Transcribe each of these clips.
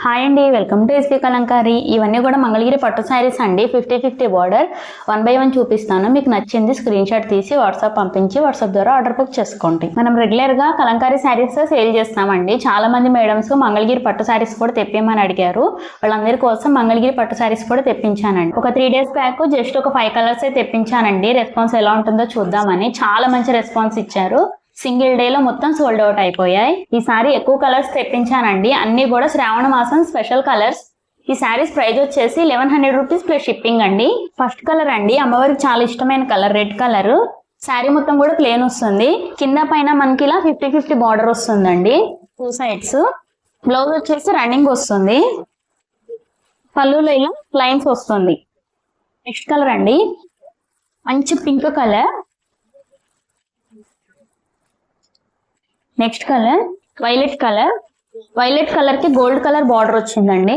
Hi అండి, welcome to SP Kalamkari. ఇవన్నీ కూడా మంగళగిరి పట్టు శారీస్ అండి. 50-50 బార్డర్ 1 by 1 చూపిస్తాను. మీకు నచ్చింది స్క్రీన్ షాట్ తీసి వాట్సాప్ పంపించి వాట్సాప్ ద్వారా ఆర్డర్ బుక్ చేసుకోండి. మనం రెగ్యులర్ గా కలంకారీ శారీస్ సేల్ చేస్తామండి. చాలా మంది మేడమ్స్ మంగళగిరి పట్టు శారీస్ కూడా తెప్పిమని అడిగారు. వాళ్ళందరి కోసం మంగళగిరి పట్టు శారీస్ కూడా తెప్పించానండి. ఒక 3 days బ్యాక్ జస్ట్ ఒక 5 కలర్స్ తెప్పించానండి. రెస్పాన్స్ ఎలా ఉంటుందో చూద్దామని. చాలా మంచి రెస్పాన్స్ ఇచ్చారు. సింగిల్ డే లో మొత్తం సోల్డ్ అవుట్ అయిపోయాయి. ఈసారి ఎక్కువ కలర్స్ తెప్పించానండి. అన్ని కూడా శ్రావణ మాసం స్పెషల్ కలర్స్. ఈ శారీస్ ప్రైస్ వచ్చేసి 1100 రూపీస్ ప్లస్ షిప్పింగ్ అండి. ఫస్ట్ కలర్ అండి, అమ్మవారికి చాలా ఇష్టమైన కలర్, రెడ్ కలర్. శారీ మొత్తం కూడా ప్లేన్ వస్తుంది. కింద పైన మనకి ఇలా 50-50 బార్డర్ వస్తుందండి, 2 sides. బ్లౌజ్ వచ్చేసి రన్నింగ్ వస్తుంది. పళ్ళులో ఇలా లైన్స్ వస్తుంది. నెక్స్ట్ కలర్ అండి, మంచి pink colour. Next colour violet colour. Violet colour కి గోల్డ్ కలర్ బార్డర్ వచ్చిందండి.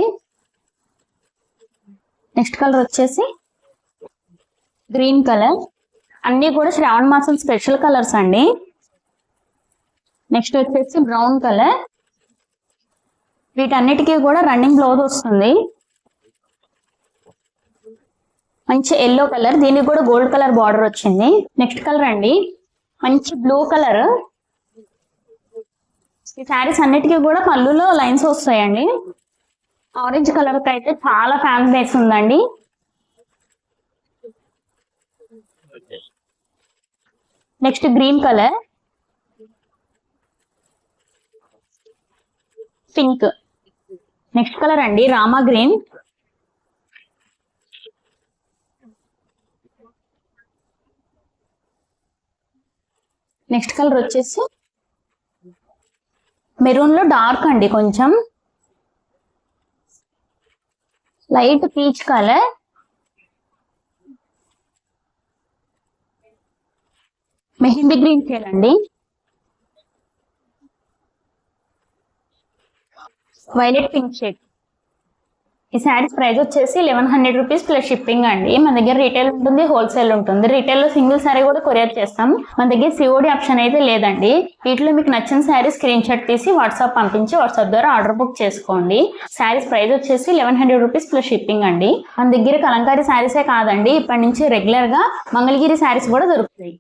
నెక్స్ట్ కలర్ వచ్చేసి గ్రీన్ కలర్. అన్ని కూడా శ్రావణ మాసం స్పెషల్ కలర్స్ అండి. నెక్స్ట్ వచ్చేసి బ్రౌన్ కలర్. వీటన్నిటికీ కూడా రన్నింగ్ బ్లౌజ్ వస్తుంది. మంచి ఎల్లో కలర్, దీనికి కూడా గోల్డ్ కలర్ బార్డర్ వచ్చింది. నెక్స్ట్ కలర్ అండి, మంచి బ్లూ కలర్. ఈ శారీస్ అన్నిటికీ కూడా పళ్ళులో లైన్స్ వస్తాయండి. ఆరెంజ్ కలర్ కి అయితే చాలా ఫ్యాన్ బేస్ ఉందండి. Next green colour, pink. Next colour అండి రామా గ్రీన్. నెక్స్ట్ కలర్ వచ్చేసి మెరూన్ లో డార్క్ అండి, కొంచెం light peach colour. Mehndi green shade అండి. Violet pink shade. ఈ శారీస్ ప్రైస్ వచ్చేసి 1100 రూపీస్ ప్లస్ షిప్పింగ్ అండి. మన దగ్గర రీటైల్ ఉంటుంది, హోల్సేల్ ఉంటుంది. రీటైల్ లో సింగిల్ శారీ కూడా కొరియర్ చేస్తాం. మన దగ్గర సిఓడి ఆప్షన్ అయితే లేదండి. వీటిలో మీకు నచ్చిన శారీ స్క్రీన్ షాట్ తీసి వాట్సాప్ పంపించి వాట్సాప్ ద్వారా ఆర్డర్ బుక్ చేసుకోండి. శారీస్ ప్రైస్ వచ్చేసి 1100 రూపీస్ ప్లస్ షిప్పింగ్ అండి. మన దగ్గర కలంకారీ శారీసే కాదండి, ఇప్పటి నుంచి రెగ్యులర్ గా మంగళగిరి శారీస్ కూడా దొరుకుతాయి.